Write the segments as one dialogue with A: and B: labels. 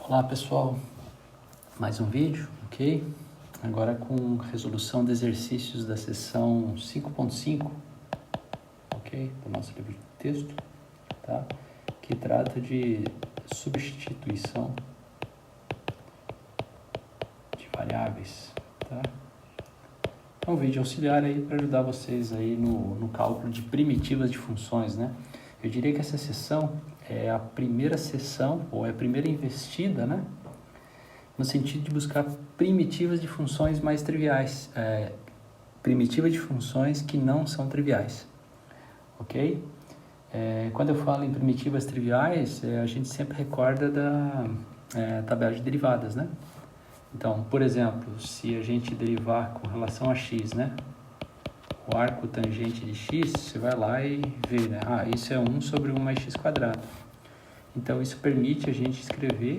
A: Olá pessoal, mais um vídeo, ok? Agora com resolução de exercícios da seção 5.5, ok? Do nosso livro de texto, tá? Que trata de substituição de variáveis, tá? É um vídeo auxiliar aí para ajudar vocês aí no cálculo de primitivas de funções, né? Eu diria que essa seção é a primeira seção, ou é a primeira investida, né? No sentido de buscar primitivas de funções mais triviais, primitivas de funções que não são triviais, ok? Quando eu falo em primitivas triviais, a gente sempre recorda da tabela de derivadas, né? Então, por exemplo, se a gente derivar com relação a x, né? O arco tangente de x, você vai lá e vê, né? Isso é 1 sobre 1 mais x quadrado. Então, isso permite a gente escrever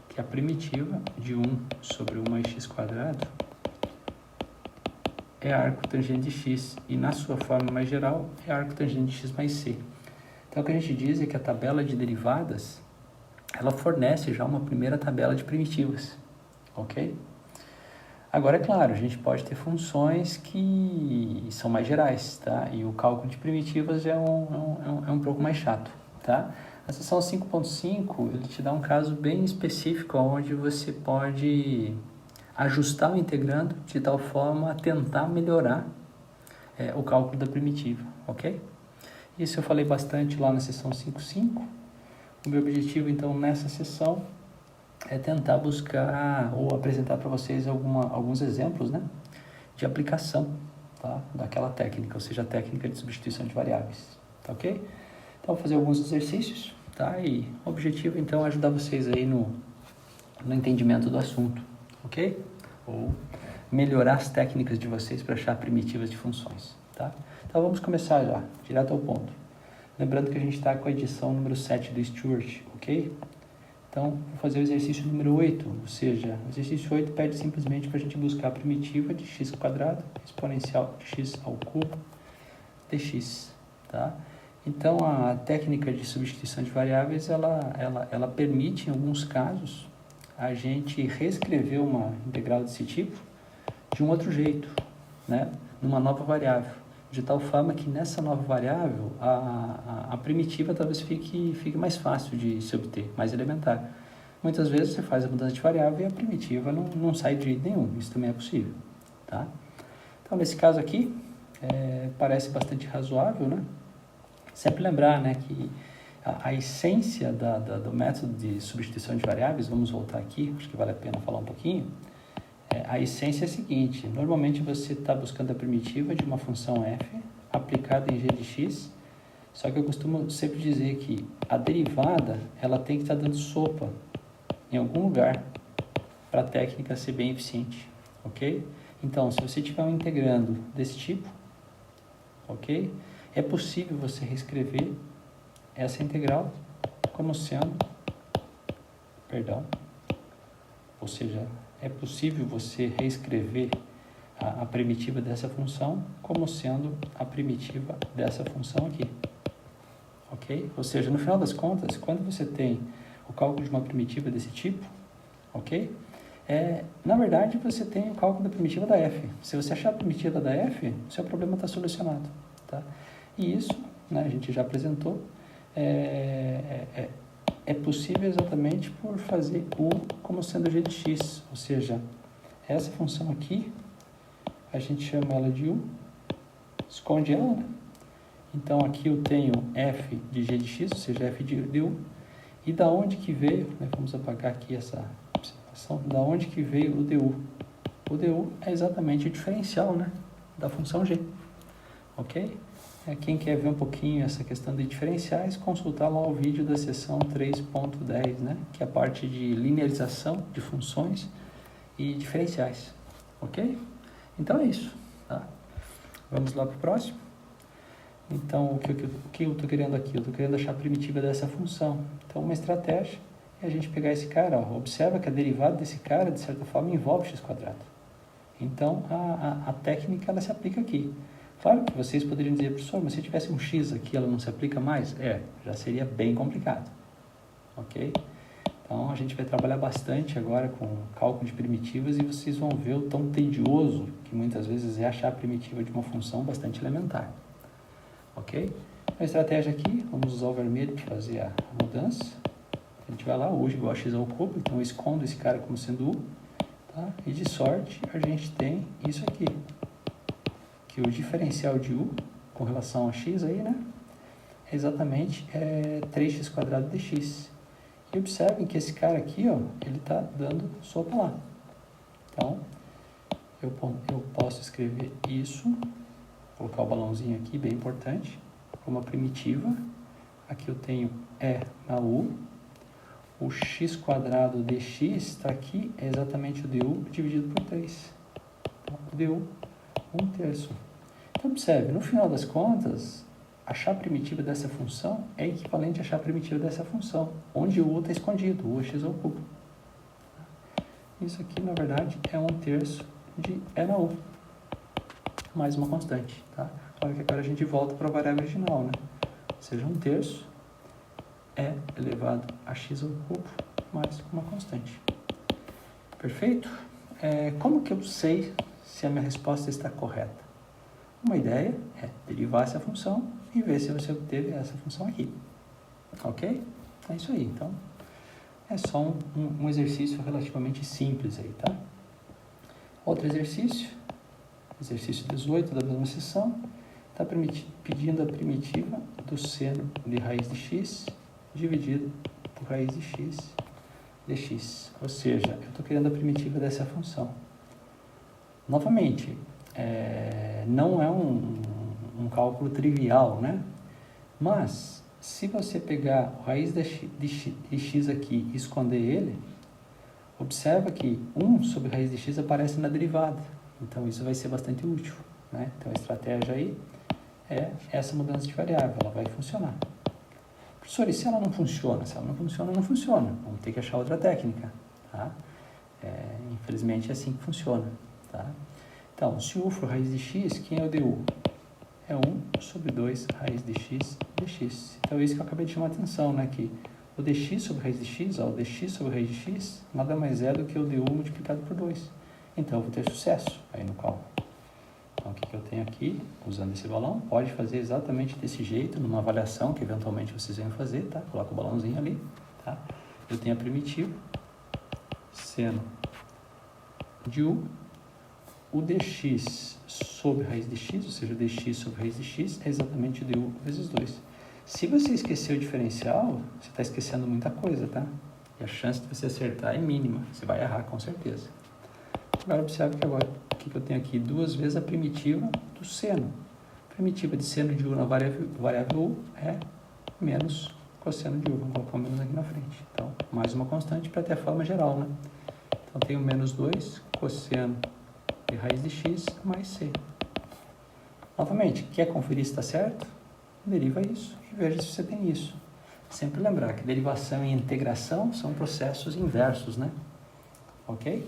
A: que a primitiva de 1 sobre 1 mais x quadrado é arco tangente de x, e na sua forma mais geral é arco tangente de x mais c. Então, o que a gente diz é que a tabela de derivadas, ela fornece já uma primeira tabela de primitivas, ok? Agora, é claro, a gente pode ter funções que são mais gerais, tá? E o cálculo de primitivas é um pouco mais chato, tá? A seção 5.5, ele te dá um caso bem específico, onde você pode ajustar o integrando de tal forma a tentar melhorar o cálculo da primitiva, ok? Isso eu falei bastante lá na seção 5.5. O meu objetivo, então, nessa sessão é tentar buscar ou apresentar para vocês alguns exemplos, né, de aplicação, tá, daquela técnica, ou seja, a técnica de substituição de variáveis, tá ok? Então, vou fazer alguns exercícios, tá, e o objetivo, então, é ajudar vocês aí no entendimento do assunto, ok? Ou melhorar as técnicas de vocês para achar primitivas de funções, tá? Então, vamos começar já, direto ao ponto. Lembrando que a gente está com a edição número 7 do Stewart, ok? Então, vou fazer o exercício número 8, ou seja, o exercício 8 pede simplesmente para a gente buscar a primitiva de x quadrado, exponencial de x ao cubo dx, tá? Então, a técnica de substituição de variáveis, ela permite, em alguns casos, a gente reescrever uma integral desse tipo de um outro jeito, né? Numa nova variável, de tal forma que nessa nova variável a primitiva talvez fique mais fácil de se obter, mais elementar. Muitas vezes você faz a mudança de variável e a primitiva não sai de jeito nenhum, isso também é possível, tá? Então, nesse caso aqui, parece bastante razoável, né? Sempre lembrar, né, que a essência do método de substituição de variáveis, vamos voltar aqui, acho que vale a pena falar um pouquinho. A essência é a seguinte: normalmente você está buscando a primitiva de uma função f aplicada em g de x, só que eu costumo sempre dizer que a derivada ela tem que estar dando sopa em algum lugar para a técnica ser bem eficiente, ok? Então, se você estiver um integrando desse tipo, ok? É possível você reescrever essa integral como sendo, ou seja, é possível você reescrever a primitiva dessa função como sendo a primitiva dessa função aqui, ok? Ou seja, no final das contas, quando você tem o cálculo de uma primitiva desse tipo, ok? Na verdade, você tem o cálculo da primitiva da f. Se você achar a primitiva da f, o seu problema está solucionado, tá? E isso, né, a gente já apresentou, é possível exatamente por fazer u como sendo g de x, ou seja, essa função aqui, a gente chama ela de u, esconde ela, né? Então, aqui eu tenho f de g de x, ou seja, f de u, e da onde que veio, né, vamos apagar aqui essa observação, da onde que veio o du? O du é exatamente o diferencial, né, da função g, ok? Quem quer ver um pouquinho essa questão de diferenciais, consultar lá o vídeo da seção 3.10, né? Que é a parte de linearização de funções e diferenciais, ok? Então é isso, tá? Vamos lá para o próximo. Então, o que eu estou querendo aqui? Eu estou querendo achar a primitiva dessa função. Então, uma estratégia é a gente pegar esse cara, ó, observa que a derivada desse cara, de certa forma, envolve x quadrado. Então, a técnica ela se aplica aqui. Claro que vocês poderiam dizer, professor, mas se tivesse um x aqui, ela não se aplica mais? Já seria bem complicado, ok? Então, a gente vai trabalhar bastante agora com cálculo de primitivas e vocês vão ver o tão tedioso que muitas vezes é achar a primitiva de uma função bastante elementar. Ok? A estratégia aqui, vamos usar o vermelho para fazer a mudança. A gente vai lá, u igual a x ao cubo, então eu escondo esse cara como sendo u. Tá? E de sorte, a gente tem isso aqui, que o diferencial de u com relação a x aí, né? É exatamente 3x² dx. E observem que esse cara aqui, ó, ele está dando sopa lá. Então, eu posso escrever isso, colocar o balãozinho aqui, bem importante, como uma primitiva. Aqui eu tenho na u. O x² dx está aqui, é exatamente o du dividido por 3. Então, du, 1/3. Então, observe, no final das contas, achar a primitiva dessa função é equivalente a achar a primitiva dessa função, onde o u está escondido, u é x ao cubo. Isso aqui, na verdade, é 1/3 de e na u, mais uma constante. Tá? Claro que agora a gente volta para a variável original, né? Ou seja, 1/3 é elevado a x ao cubo mais uma constante. Perfeito? Como que eu sei se a minha resposta está correta? Uma ideia é derivar essa função e ver se você obteve essa função aqui. Ok? É isso aí. Então, é só um exercício relativamente simples aí, tá? Outro exercício, exercício 18 da mesma seção, está pedindo a primitiva do seno de raiz de x dividido por raiz de x dx. Ou seja, eu estou querendo a primitiva dessa função. Novamente, não é um cálculo trivial, né? Mas, se você pegar a raiz de x aqui e esconder ele, observa que 1 sobre raiz de x aparece na derivada. Então, isso vai ser bastante útil, né? Então, a estratégia aí é essa mudança de variável, ela vai funcionar. Professor, e se ela não funciona? Se ela não funciona, não funciona. Vamos ter que achar outra técnica, tá? Infelizmente, é assim que funciona, tá? Então, se u for raiz de x, quem é o du? É 1 sobre 2 raiz de x dx. Então, é isso que eu acabei de chamar a atenção, né? Que o dx sobre raiz de x, o dx sobre raiz de x, nada mais é do que o du multiplicado por 2. Então, eu vou ter sucesso aí no cálculo. Então, o que eu tenho aqui, usando esse balão, pode fazer exatamente desse jeito, numa avaliação que eventualmente vocês vão fazer, tá? Coloca o balãozinho ali, tá? Eu tenho a primitiva, seno de u, o dx sobre raiz de x, ou seja, o dx sobre raiz de x, é exatamente o du vezes 2. Se você esquecer o diferencial, você está esquecendo muita coisa, tá? E a chance de você acertar é mínima, você vai errar com certeza. Agora, observe que agora, o que eu tenho aqui? 2 vezes a primitiva do seno. A primitiva de seno de u na variável u é menos cosseno de u. Vamos colocar o menos aqui na frente. Então, mais uma constante para ter a forma geral, né? Então, tenho menos 2 cosseno de raiz de x mais c. Novamente, quer conferir se está certo? Deriva isso e veja se você tem isso. Sempre lembrar que derivação e integração são processos inversos, né? Ok?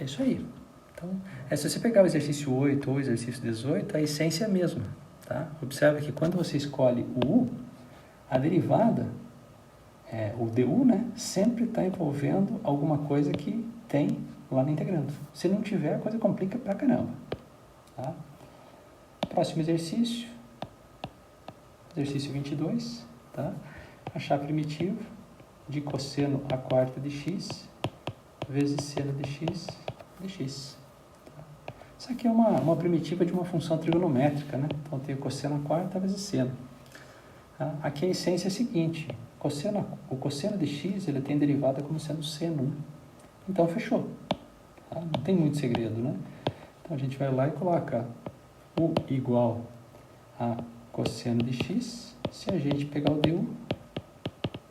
A: É isso aí. Então, se você pegar o exercício 8 ou o exercício 18, a essência é a mesma, tá? Observe que quando você escolhe o u, a derivada, o du, né, sempre está envolvendo alguma coisa que tem lá no integrando. Se não tiver, a coisa complica pra caramba, tá? Próximo exercício, exercício 22, tá? Achar a primitiva de cosseno a quarta de x vezes seno de x dx. Tá? Isso aqui é uma primitiva de uma função trigonométrica, né? Então, eu tenho cosseno a quarta vezes seno. Tá? Aqui a essência é a seguinte, o cosseno de x, ele tem derivada como sendo seno, né? Então, fechou. Tá? Não tem muito segredo, né? Então, a gente vai lá e coloca u igual a cosseno de x, se a gente pegar o du,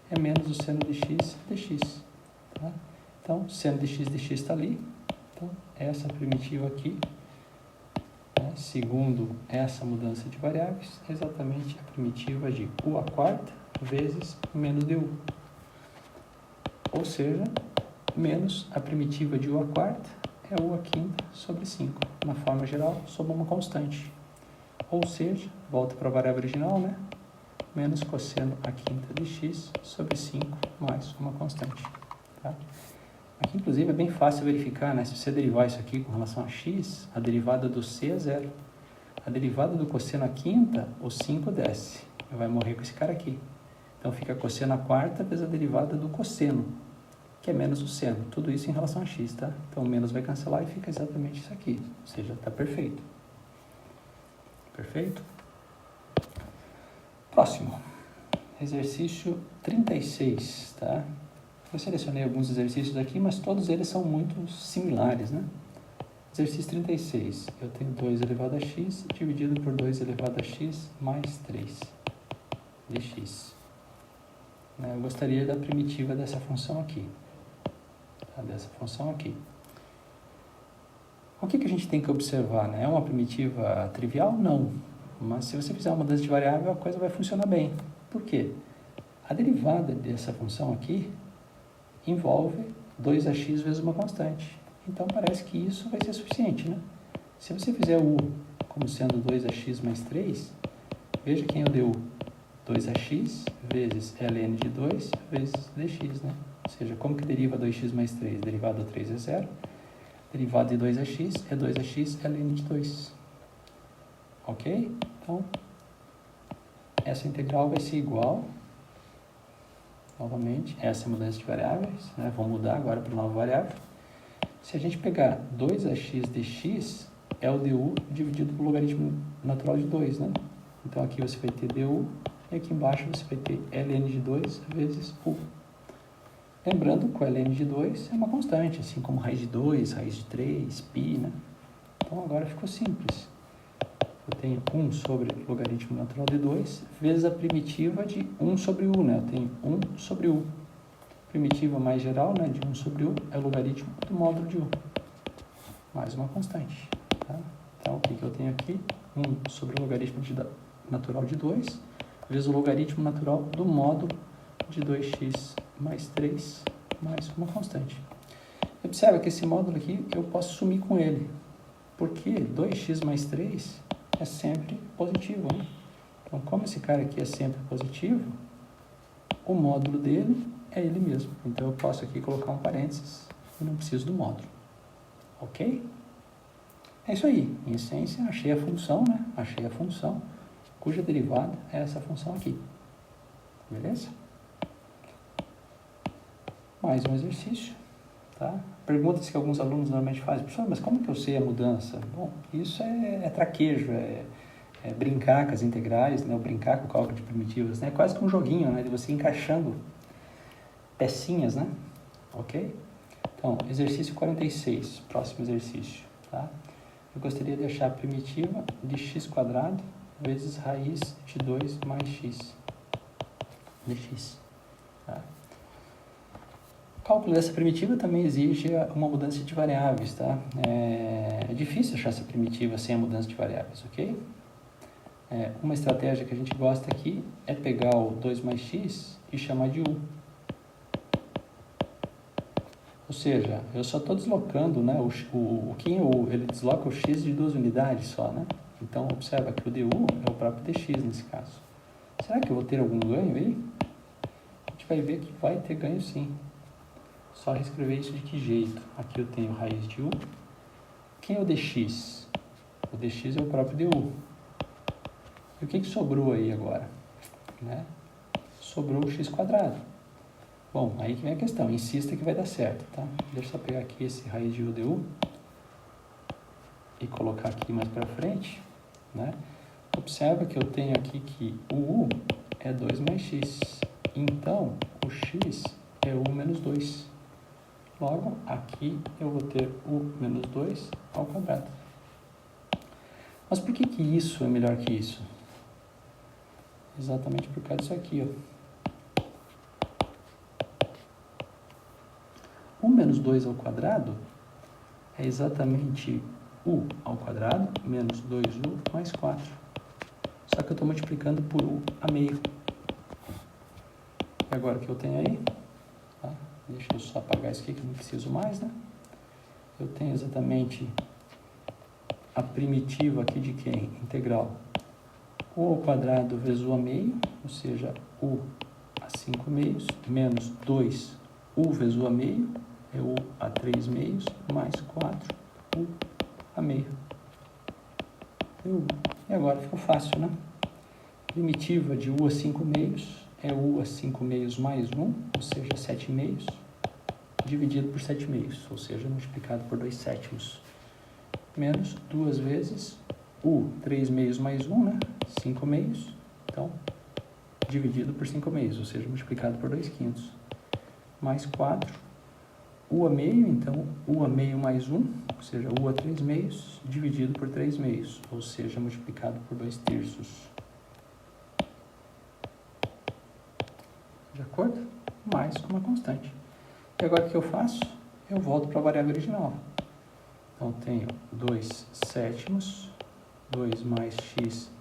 A: é menos o seno de x dx. Tá? Então, seno de x dx está ali. Então, essa primitiva aqui, né, segundo essa mudança de variáveis, é exatamente a primitiva de u à quarta vezes menos du. Ou seja, menos a primitiva de u à quarta é u à quinta sobre 5. Na forma geral, sob uma constante. Ou seja, volta para a variável original, né? menos cosseno a quinta de x sobre 5 mais uma constante. Tá? Aqui, inclusive, é bem fácil verificar, né? Se você derivar isso aqui com relação a x, a derivada do c é zero. A derivada do cosseno a quinta, o 5 desce. Vai morrer com esse cara aqui. Então, fica cosseno a quarta vezes a derivada do cosseno, que é menos o seno. Tudo isso em relação a x, tá? Então, o menos vai cancelar e fica exatamente isso aqui. Ou seja, está perfeito. Perfeito? Próximo. Exercício 36, tá? Eu selecionei alguns exercícios aqui, mas todos eles são muito similares, né? Exercício 36. Eu tenho 2 elevado a x dividido por 2 elevado a x mais 3 de x. Eu gostaria da primitiva dessa função aqui. Tá? Dessa função aqui. O que a gente tem que observar, né? É uma primitiva trivial? Não. Mas se você fizer uma mudança de variável, a coisa vai funcionar bem. Por quê? A derivada dessa função aqui envolve 2ax vezes uma constante. Então, parece que isso vai ser suficiente, né? Se você fizer o u como sendo 2ax mais 3, veja quem é o du. 2ax vezes ln de 2 vezes dx, né? Ou seja, como que deriva 2x mais 3? Derivada do 3 é 0. Derivada de 2ax é 2ax ln de 2. Ok? Então, essa integral vai ser igual, novamente, essa é a mudança de variáveis, né? Vamos mudar agora para nova variável. Se a gente pegar 2ax dx, é o du dividido pelo logaritmo natural de 2, né? Então, aqui você vai ter du, e aqui embaixo você vai ter ln de 2 vezes u. Lembrando que o ln de 2 é uma constante, assim como raiz de 2, raiz de 3, π, né? Então, agora ficou simples. Eu tenho 1 sobre logaritmo natural de 2 vezes a primitiva de 1 sobre u, né? Eu tenho 1 sobre u. Primitiva mais geral, né, de 1 sobre u, é o logaritmo do módulo de u. Mais uma constante. Tá? Então, o que eu tenho aqui? 1 sobre o logaritmo natural de 2 vezes o logaritmo natural do módulo de 2x mais 3 mais uma constante. Observa que esse módulo aqui eu posso sumir com ele, porque 2x mais 3 é sempre positivo, né? Então, como esse cara aqui é sempre positivo, o módulo dele é ele mesmo. Então, eu posso aqui colocar um parênteses e não preciso do módulo. Ok? É isso aí. Em essência, achei a função, né? Achei a função cuja derivada é essa função aqui. Beleza? Mais um exercício. Tá? Perguntas que alguns alunos normalmente fazem: professor, mas como que eu sei a mudança? Bom, isso é traquejo, é brincar com as integrais, né? Ou brincar com o cálculo de primitivas, né? É quase que um joguinho, né? De você encaixando pecinhas, né? Ok? Então, exercício 46, próximo exercício, tá? Eu gostaria de achar a primitiva de x² vezes raiz de 2 mais x dx. Tá? O cálculo dessa primitiva também exige uma mudança de variáveis, tá? É difícil achar essa primitiva sem a mudança de variáveis, ok? Uma estratégia que a gente gosta aqui é pegar o 2 mais x e chamar de u. Ou seja, eu só estou deslocando, né, o que ele desloca o x de 2 unidades só, né? Então, observa que o du é o próprio dx nesse caso. Será que eu vou ter algum ganho aí? A gente vai ver que vai ter ganho sim. Só reescrever isso de que jeito? Aqui eu tenho raiz de u. Quem é o dx? O dx é o próprio du. E o que sobrou aí agora? Né? Sobrou o x². Bom, aí que vem a questão. Insista que vai dar certo, tá? Deixa eu só pegar aqui esse raiz de u du e colocar aqui mais para frente, né? Observa que eu tenho aqui que o u é 2 mais x. Então, o x é u menos 2. Logo, aqui eu vou ter u menos 2 ao quadrado. Mas por que isso é melhor que isso? Exatamente por causa disso aqui, ó. 1 menos 2 ao quadrado é exatamente u ao quadrado menos 2u mais 4. Só que eu estou multiplicando por u a meio. E agora o que eu tenho aí? Tá? Deixa eu só apagar isso aqui que eu não preciso mais, né? Eu tenho exatamente a primitiva aqui de quem? Integral u ao quadrado vezes u a meio, ou seja, u a 5 meios, menos 2u vezes u a meio, é u a 3 meios, mais 4u a meio. E agora ficou fácil, né? Primitiva de u a 5 meios é u a 5 meios mais 1, ou seja, 7 meios, dividido por 7 meios, ou seja, multiplicado por 2 sétimos, menos 2 vezes u 3 meios mais 1, né? 5 meios, então, dividido por 5 meios, ou seja, multiplicado por 2 quintos, mais 4, u a meio, então, u a meio mais 1, ou seja, u a 3 meios, dividido por 3 meios, ou seja, multiplicado por 2 terços. De acordo? Mais uma constante. E agora o que eu faço? Eu volto para a variável original. Então, tenho 2 sétimos, 2 mais x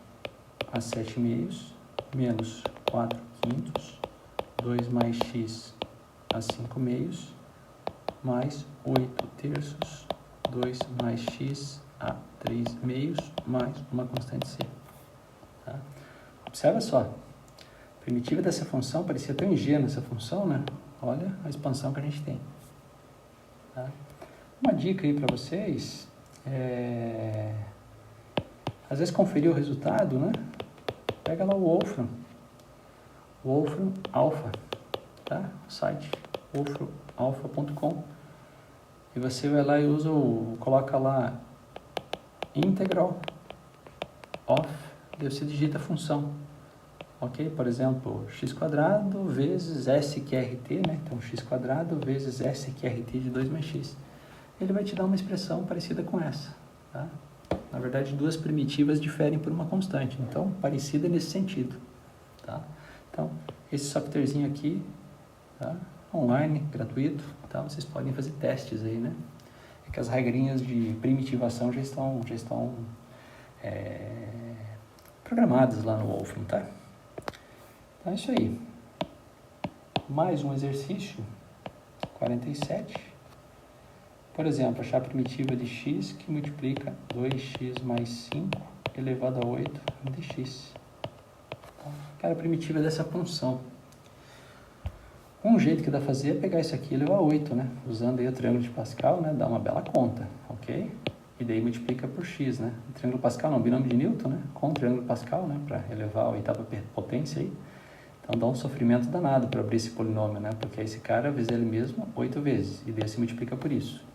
A: a 7 meios, menos 4 quintos, 2 mais x a 5 meios, mais 8 terços, 2 mais x a 3 meios, mais uma constante c. Tá? Observa só. A primitiva dessa função parecia tão ingênua essa função, né? Olha a expansão que a gente tem. Tá? Uma dica aí para vocês às vezes conferir o resultado, né? Pega lá o Wolfram Alpha, tá? O site wolframalpha.com, e você vai lá e coloca lá integral of, daí você digita a função. Ok? Por exemplo, x² vezes sqrt, né? Então, x² vezes sqrt de 2 mais x. Ele vai te dar uma expressão parecida com essa, tá? Na verdade, duas primitivas diferem por uma constante, então, parecida nesse sentido, tá? Então, esse softwarezinho aqui, tá? Online, gratuito, tá? Vocês podem fazer testes aí, né? É que as regrinhas de primitivação já estão programadas lá no Wolfram, tá? Então é isso aí. Mais um exercício, 47. Por exemplo, achar a primitiva de x que multiplica 2x mais 5 elevado a 8 de x. Então, quero a primitiva dessa função. Um jeito que dá pra fazer é pegar isso aqui e elevar a 8, né? Usando aí o triângulo de Pascal, né? Dá uma bela conta, ok? E daí multiplica por x, né? O triângulo Pascal não, binômio de Newton, né? Com o triângulo Pascal, né? Para elevar a oitava potência aí. Então dá um sofrimento danado para abrir esse polinômio, né? Porque esse cara vezes ele mesmo 8 vezes, e daí se multiplica por isso.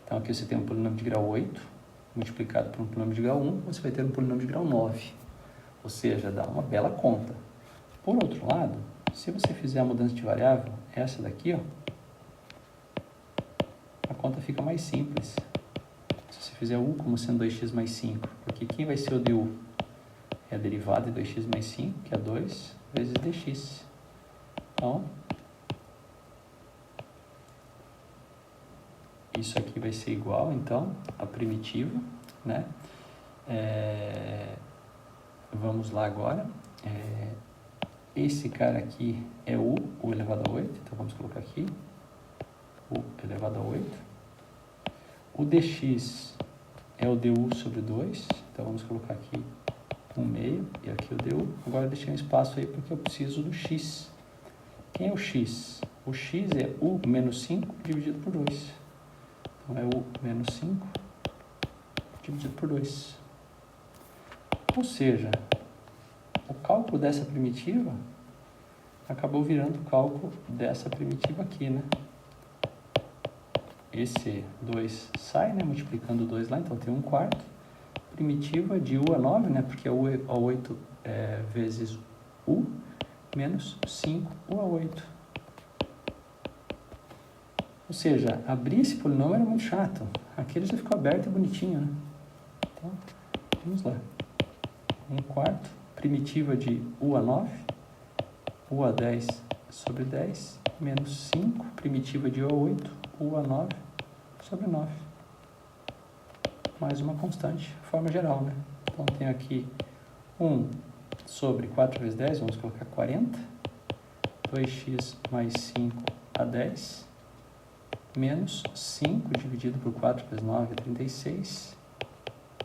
A: Então aqui você tem um polinômio de grau 8, multiplicado por um polinômio de grau 1, você vai ter um polinômio de grau 9. Ou seja, dá uma bela conta. Por outro lado, se você fizer a mudança de variável, essa daqui, ó, a conta fica mais simples. Se você fizer u como sendo 2x mais 5, porque quem vai ser o du? É a derivada de 2x mais 5, que é 2 vezes dx. Então, isso aqui vai ser igual, então, a primitiva, né? Vamos lá agora. Esse cara aqui é u elevado a 8, então vamos colocar aqui, u elevado a 8. O dx é o du sobre 2, então vamos colocar aqui 1 meio, e aqui o du. Agora eu deixei um espaço aí porque eu preciso do x. Quem é o x? O x é u menos 5 dividido por 2. Então é u menos 5 dividido por 2. Ou seja, o cálculo dessa primitiva acabou virando o cálculo dessa primitiva aqui, né? Esse 2 sai, né? Multiplicando 2 lá, então tem 1/4. Primitiva de u a 9, né? Porque u a 8 vezes u, menos 5u a 8. Ou seja, abrir esse polinômio era muito chato. Aqui ele já ficou aberto e bonitinho, né? Então, vamos lá. 1/4, primitiva de u a 9, u a 10 sobre 10, menos 5, primitiva de u a 8, u a 9 sobre 9. Mais uma constante, forma geral, né? Então, tenho aqui 1 sobre 4 vezes 10, vamos colocar 40, 2x mais 5 a 10, menos 5 dividido por 4 vezes 9 é 36,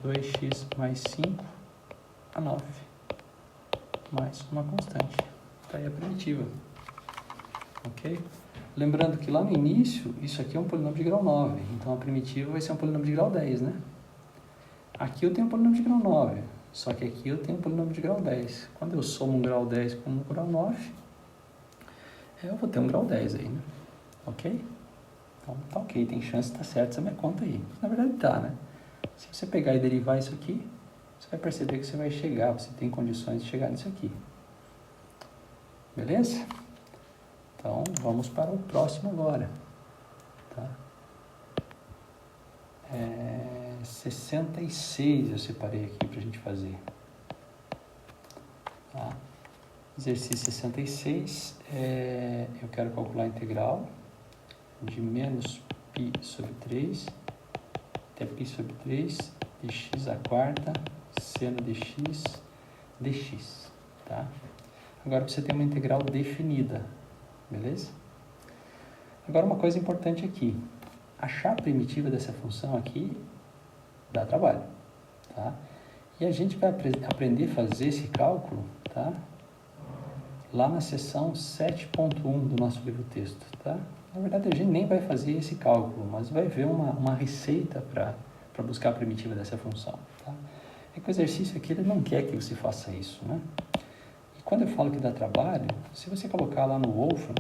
A: 2x mais 5 a 9. mais uma constante. Está aí a primitiva. Ok? Lembrando que lá no início, isso aqui é um polinômio de grau 9. Então, a primitiva vai ser um polinômio de grau 10, né? Aqui eu tenho um polinômio de grau 9. Só que aqui eu tenho um polinômio de grau 10. Quando eu somo um grau 10 com um grau 9, eu vou ter um grau 10 aí, né? Ok? Então, tá ok. Tem chance de estar certo essa minha conta aí. Na verdade, tá, né? Se você pegar e derivar isso aqui, você vai perceber que você vai chegar, você tem condições de chegar nisso aqui. Beleza? Então, vamos para o próximo agora. Tá? 66 eu separei aqui para a gente fazer. Tá? Exercício 66, eu quero calcular a integral de menos π sobre 3 até π sobre 3 de x à quarta seno de x dx. Tá? Agora você tem uma integral definida, beleza? Agora uma coisa importante aqui, achar a primitiva dessa função aqui dá trabalho, tá? E a gente vai aprender a fazer esse cálculo, tá? Lá na seção 7.1 do nosso livro-texto, tá? Na verdade, a gente nem vai fazer esse cálculo, mas vai ver uma receita para buscar a primitiva dessa função, tá? É que o exercício aqui, ele não quer que você faça isso, né? E quando eu falo que dá trabalho, se você colocar lá no Wolfram,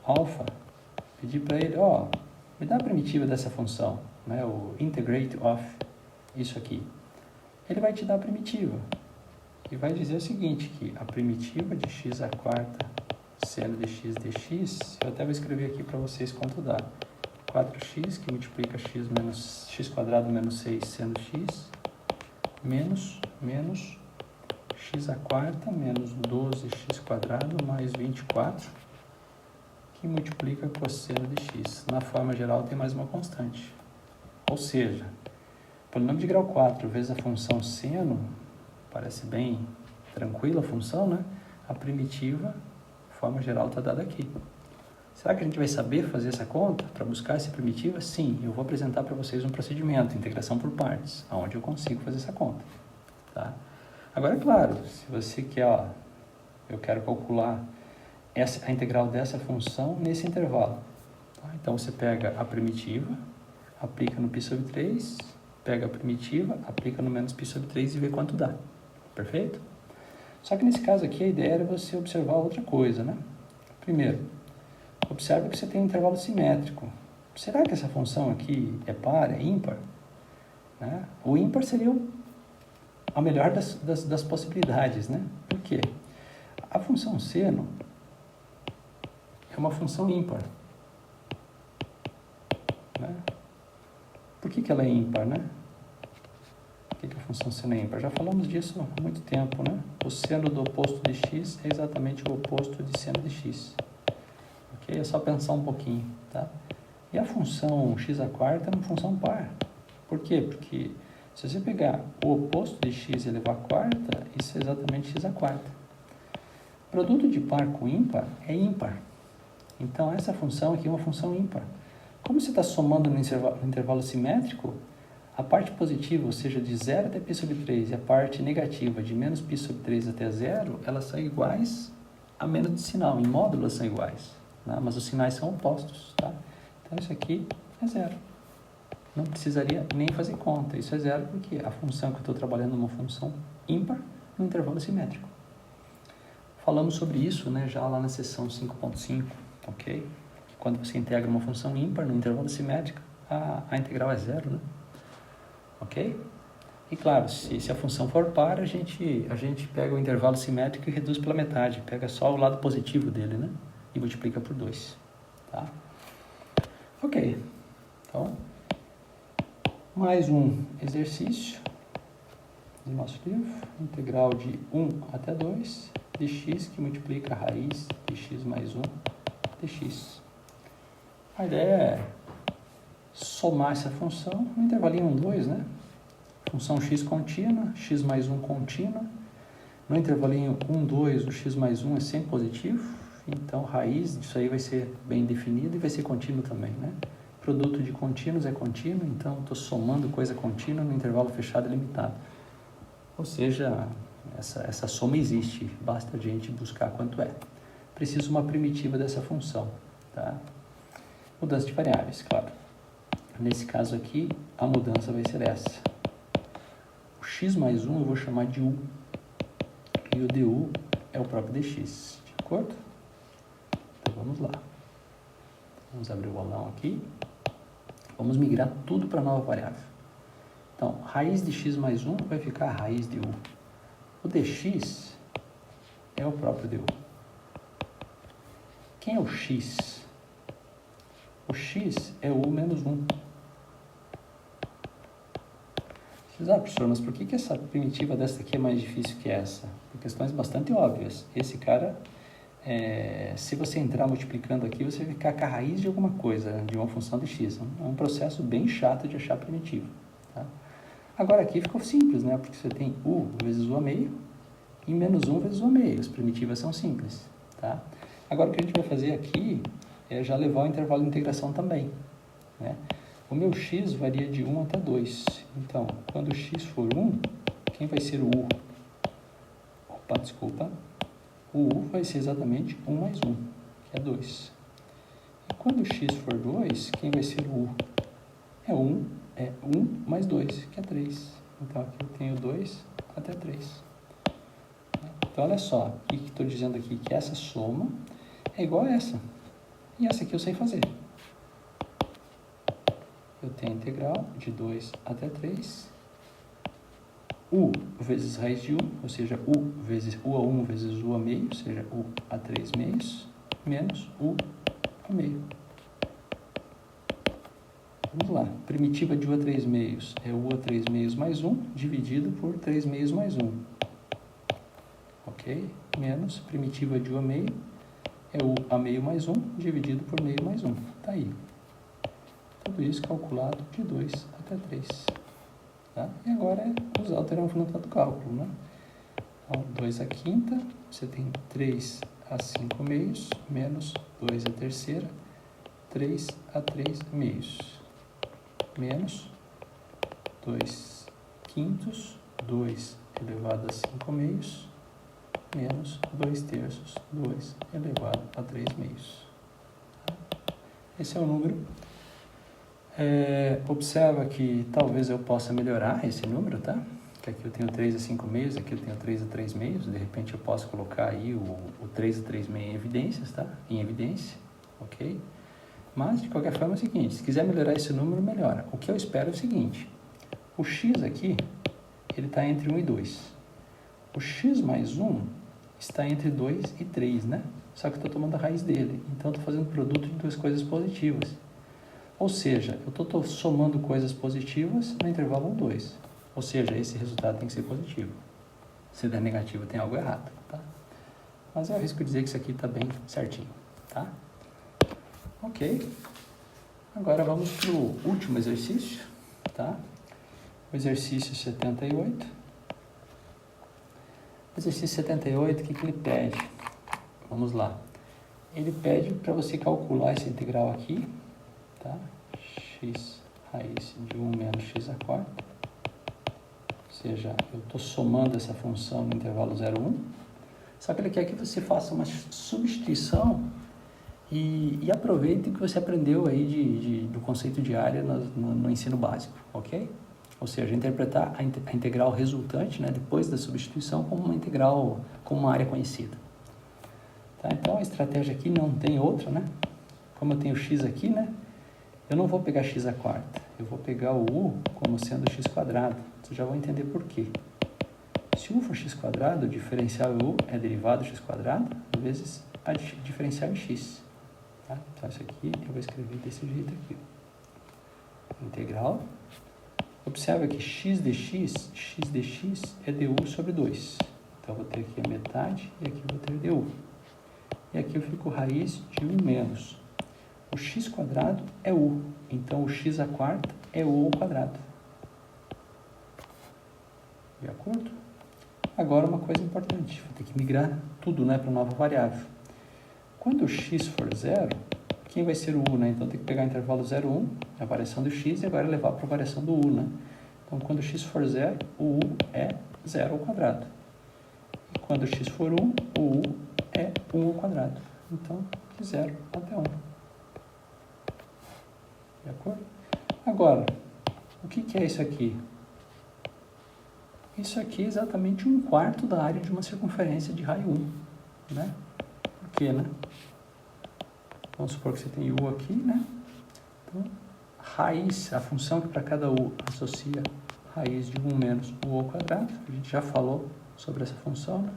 A: alfa, pedir para ele, me dá a primitiva dessa função, né? O integrate of isso aqui. Ele vai te dar a primitiva. E vai dizer o seguinte, que a primitiva de x à quarta seno de x dx, eu até vou escrever aqui para vocês quanto dá. 4x, que multiplica x quadrado menos 6 seno x, menos x à quarta menos 12x quadrado mais 24, que multiplica cosseno de x. Na forma geral tem mais uma constante. Ou seja, polinômio de grau 4 vezes a função seno, parece bem tranquila a função, né? A primitiva, forma geral, está dada aqui. Será que a gente vai saber fazer essa conta para buscar essa primitiva? Sim, eu vou apresentar para vocês um procedimento, integração por partes, onde eu consigo fazer essa conta. Tá? Agora, é claro, se você quer, eu quero calcular a integral dessa função nesse intervalo. Tá? Então, você pega a primitiva, aplica no π sobre 3, pega a primitiva, aplica no menos π sobre 3 e vê quanto dá. Perfeito? Só que nesse caso aqui a ideia era você observar outra coisa, né? Primeiro, observe que você tem um intervalo simétrico. Será que essa função aqui é par, é ímpar? Né? O ímpar seria a melhor das possibilidades, né? Por quê? A função seno é uma função ímpar. Né? Por que ela é ímpar, né? Por que a função seno é ímpar? Já falamos disso há muito tempo, né? O seno do oposto de x é exatamente o oposto de seno de x. Ok? É só pensar um pouquinho, tá? E a função x à quarta é uma função par. Por quê? Porque se você pegar o oposto de x e elevar à quarta, isso é exatamente x à quarta. Produto de par com ímpar é ímpar. Então, essa função aqui é uma função ímpar. Como você está somando no intervalo simétrico, a parte positiva, ou seja, de 0 até π sobre 3, e a parte negativa, de menos π sobre 3 até 0, elas são iguais a menos de sinal. Em módulo, elas são iguais, né? Mas os sinais são opostos. Tá? Então, isso aqui é 0. Não precisaria nem fazer conta. Isso é 0 porque a função que eu estou trabalhando é uma função ímpar no intervalo simétrico. Falamos sobre isso, né, já lá na seção 5.5, ok? Quando você integra uma função ímpar no intervalo simétrico, a integral é 0, né? Ok? E claro, se a função for par, a gente pega o intervalo simétrico e reduz pela metade, pega só o lado positivo dele, né? E multiplica por 2, tá? Ok, então, mais um exercício do nosso livro, integral de 1 até 2, de x que multiplica a raiz de x mais 1 dx. A ideia é somar essa função no intervalinho 1, 2, né? Função x contínua, x mais 1 contínua. No intervalinho 1, 2, o x mais 1 é sempre positivo, então raiz disso aí vai ser bem definido e vai ser contínuo também, né? Produto de contínuos é contínuo, então estou somando coisa contínua no intervalo fechado e limitado. Ou seja, Essa soma existe, basta a gente buscar quanto é. Preciso uma primitiva dessa função, tá? Mudança de variáveis, claro. Nesse caso aqui, a mudança vai ser essa. O x mais 1 eu vou chamar de u, e o du é o próprio dx, de acordo? Então vamos lá. Vamos abrir o bolão aqui. Vamos migrar tudo para a nova variável. Então, raiz de x mais 1 vai ficar a raiz de u. O dx é o próprio du. Quem é o x? O x é u menos 1. Professor, mas por que essa primitiva dessa aqui é mais difícil que essa? Por questões bastante óbvias. Esse cara, se você entrar multiplicando aqui, você vai ficar com a raiz de alguma coisa, de uma função de x. É um processo bem chato de achar primitivo. Tá? Agora aqui ficou simples, né? Porque você tem u vezes u a meio e menos 1 vezes u a meio. As primitivas são simples. Tá? Agora o que a gente vai fazer aqui é já levar o intervalo de integração também, né? O meu x varia de 1 até 2. Então, quando o x for 1, quem vai ser o u? Opa, desculpa. O u vai ser exatamente 1 mais 1, que é 2. E quando o x for 2, quem vai ser o u? É 1 mais 2, que é 3. Então, aqui eu tenho 2 até 3. Então, olha só, o que estou dizendo aqui? Que essa soma é igual a essa. E essa aqui eu sei fazer. Eu tenho a integral de 2 até 3. U vezes raiz de u, ou seja, u vezes u a 1 vezes u a meio, ou seja, u a 3 meios, menos u a meio. Vamos lá. Primitiva de u a 3 meios é u a 3 meios mais 1, dividido por 3 meios mais 1. Ok? Menos primitiva de u a meio é u a meio mais 1, dividido por meio mais 1. Tá aí. Tudo isso calculado de 2 até 3. Tá? E agora é usar o teorema do cálculo, né? Então, 2 à quinta, você tem 3 a 5 meios, menos 2 à terceira, 3 a 3 meios, menos 2 quintos, 2 elevado a 5 meios, menos 2 terços, 2 elevado a 3 meios. Tá? Esse é o número. Observa que talvez eu possa melhorar esse número, tá? Que aqui eu tenho 3 a 5 meios, aqui eu tenho 3 a 3 meios, de repente eu posso colocar aí o 3 a 3 meios em evidências, tá? Em evidência, ok? Mas, de qualquer forma, é o seguinte, se quiser melhorar esse número, melhora. O que eu espero é o seguinte, o x aqui, ele está entre 1 e 2. O x mais 1 está entre 2 e 3, né? Só que eu estou tomando a raiz dele, então estou fazendo produto de duas coisas positivas. Ou seja, eu estou somando coisas positivas no intervalo 1, 2. Ou seja, esse resultado tem que ser positivo. Se der negativo, tem algo errado, tá? Mas eu arrisco dizer que isso aqui está bem certinho, tá? Ok. Agora vamos para o último exercício, tá? O exercício 78. O exercício 78, o que ele pede? Vamos lá. Ele pede para você calcular essa integral aqui, tá? X raiz de 1 menos x à quarta. Ou seja, eu estou somando essa função no intervalo 0, 1. Só que ele quer que você faça uma substituição e aproveite o que você aprendeu aí do conceito de área no ensino básico, ok? Ou seja, interpretar a integral resultante, né, depois da substituição, como uma integral, como uma área conhecida. Tá? Então, a estratégia aqui não tem outra, né? Como eu tenho x aqui, né? Eu não vou pegar x à quarta, eu vou pegar o u como sendo x quadrado. Vocês já vão entender por quê. Se u for x quadrado, o diferencial u é derivado de x quadrado vezes a diferencial em x. Tá? Então, isso aqui eu vou escrever desse jeito aqui. Integral. Observa que x dx é du sobre 2. Então, eu vou ter aqui a metade e aqui eu vou ter du. E aqui eu fico raiz de 1 menos. O x quadrado é u, então o x à quarta é u ao quadrado. De acordo? Agora uma coisa importante, vou ter que migrar tudo, né, para a nova variável. Quando o x for 0, quem vai ser o u, né? Então tem que pegar o intervalo 0, 1, a variação do x, e agora levar para a variação do u, né? Então quando o x for 0, o u é 0 ao quadrado. Quando x for 1, o u é 1 ao quadrado. Então, de 0 até 1. De acordo? Agora, o que é isso aqui? Isso aqui é exatamente 1/4 da área de uma circunferência de raio 1. Né? Por quê, né? Vamos supor que você tem u aqui, né? Então, raiz, a função que para cada u associa raiz de 1 menos u ao quadrado. A gente já falou sobre essa função, né?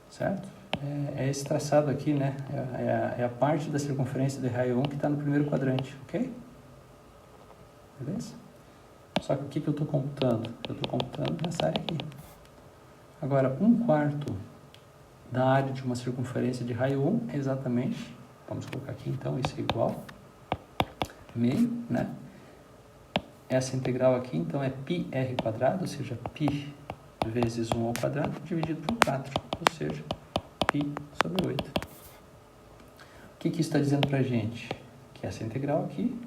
A: Certo? É esse traçado aqui, né? É a parte da circunferência de raio 1 que está no primeiro quadrante, ok? Beleza? Só que o que eu estou computando? Eu estou computando nessa área aqui. Agora, 1/4 da área de uma circunferência de raio 1 é exatamente, vamos colocar aqui então, isso é igual, meio, né? Essa integral aqui, então, é πr², ou seja, π vezes 1 ao quadrado, dividido por 4, ou seja, π/8. O que isso está dizendo para a gente? Que essa integral aqui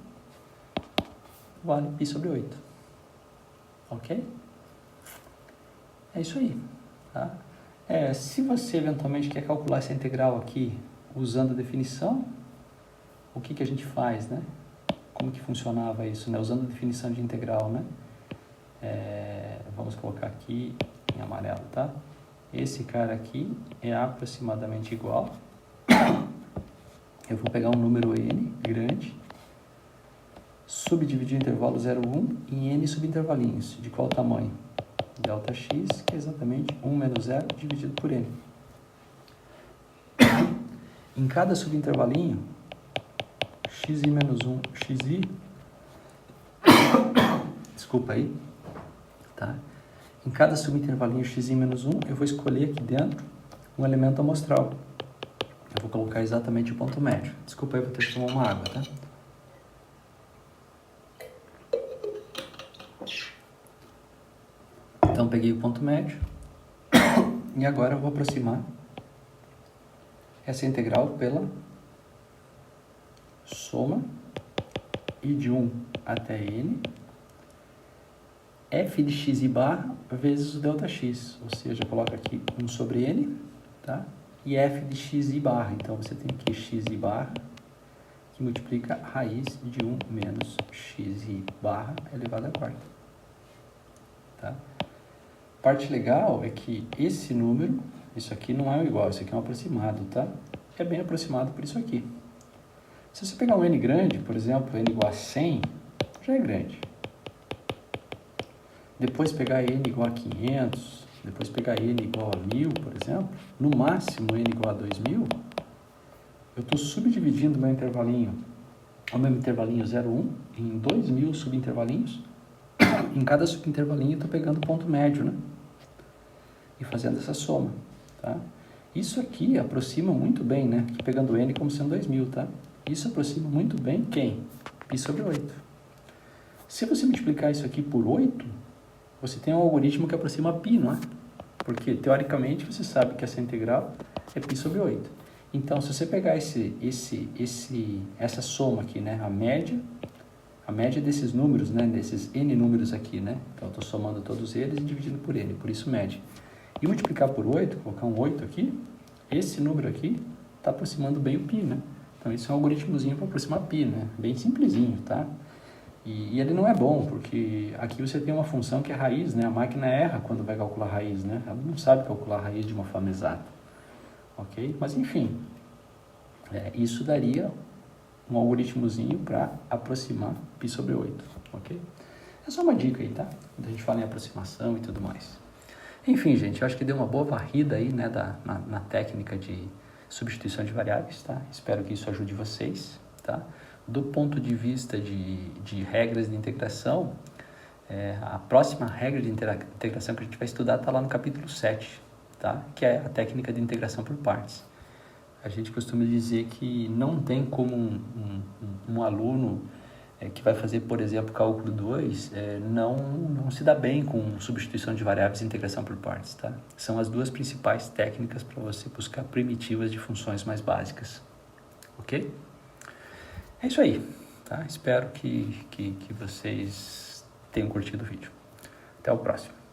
A: vale π/8. Ok? É isso aí, tá? Se você eventualmente quer calcular essa integral aqui usando a definição, o que a gente faz, né? Como que funcionava isso, né? Usando a definição de integral, né? Vamos colocar aqui em amarelo, tá? Esse cara aqui é aproximadamente igual. Eu vou pegar um número n grande, subdividir o intervalo 0, 1 em n subintervalinhos. De qual tamanho? Delta x, que é exatamente 1 menos 0 dividido por n. Em cada subintervalinho, xi menos 1, xi, desculpa aí, tá? Em cada subintervalinho xi menos 1, eu vou escolher aqui dentro um elemento amostral. Eu vou colocar exatamente o ponto médio. Desculpa aí, vou ter que tomar uma água, tá? Então, peguei o ponto médio e agora eu vou aproximar essa integral pela soma i de 1 até n f de x i barra vezes o delta x, ou seja, eu coloco aqui 1 sobre n, tá? E f de x i barra, então você tem aqui x i barra, que multiplica raiz de 1 menos x i barra elevado à quarta, tá? Parte legal é que esse número, isso aqui não é igual, isso aqui é um aproximado, tá? É bem aproximado por isso aqui. Se você pegar um n grande, por exemplo, n igual a 100, já é grande. Depois pegar n igual a 500, depois pegar n igual a 1000, por exemplo, no máximo n igual a 2000, eu estou subdividindo meu intervalinho, o meu intervalinho 0, 1, em 2000 subintervalinhos. Em cada subintervalinho eu estou pegando o ponto médio, né? E fazendo essa soma, tá? Isso aqui aproxima muito bem, né? Aqui pegando n como sendo 2000, tá? Isso aproxima muito bem quem? π/8. Se você multiplicar isso aqui por 8, você tem um algoritmo que aproxima π, não é? Porque, teoricamente, você sabe que essa integral é π/8. Então, se você pegar essa soma aqui, né? A média desses números, né? Desses n números aqui, né? Então, eu estou somando todos eles e dividindo por n, por isso média. E multiplicar por 8, colocar um 8 aqui, esse número aqui está aproximando bem o π, né? Então, isso é um algoritmozinho para aproximar π, né? Bem simplesinho, tá? E ele não é bom, porque aqui você tem uma função que é raiz, né? A máquina erra quando vai calcular raiz, né? Ela não sabe calcular raiz de uma forma exata, ok? Mas, enfim, isso daria um algoritmozinho para aproximar π/8, ok? É só uma dica aí, tá? Quando a gente fala em aproximação e tudo mais. Enfim, gente, eu acho que deu uma boa varrida aí, né, na técnica de substituição de variáveis, tá? Espero que isso ajude vocês, tá? Do ponto de vista de regras de integração, a próxima regra de integração que a gente vai estudar está lá no capítulo 7, tá? Que é a técnica de integração por partes. A gente costuma dizer que não tem como um aluno que vai fazer, por exemplo, cálculo 2, não se dá bem com substituição de variáveis e integração por partes, tá? São as duas principais técnicas para você buscar primitivas de funções mais básicas, ok? É isso aí, tá? Espero que vocês tenham curtido o vídeo. Até o próximo.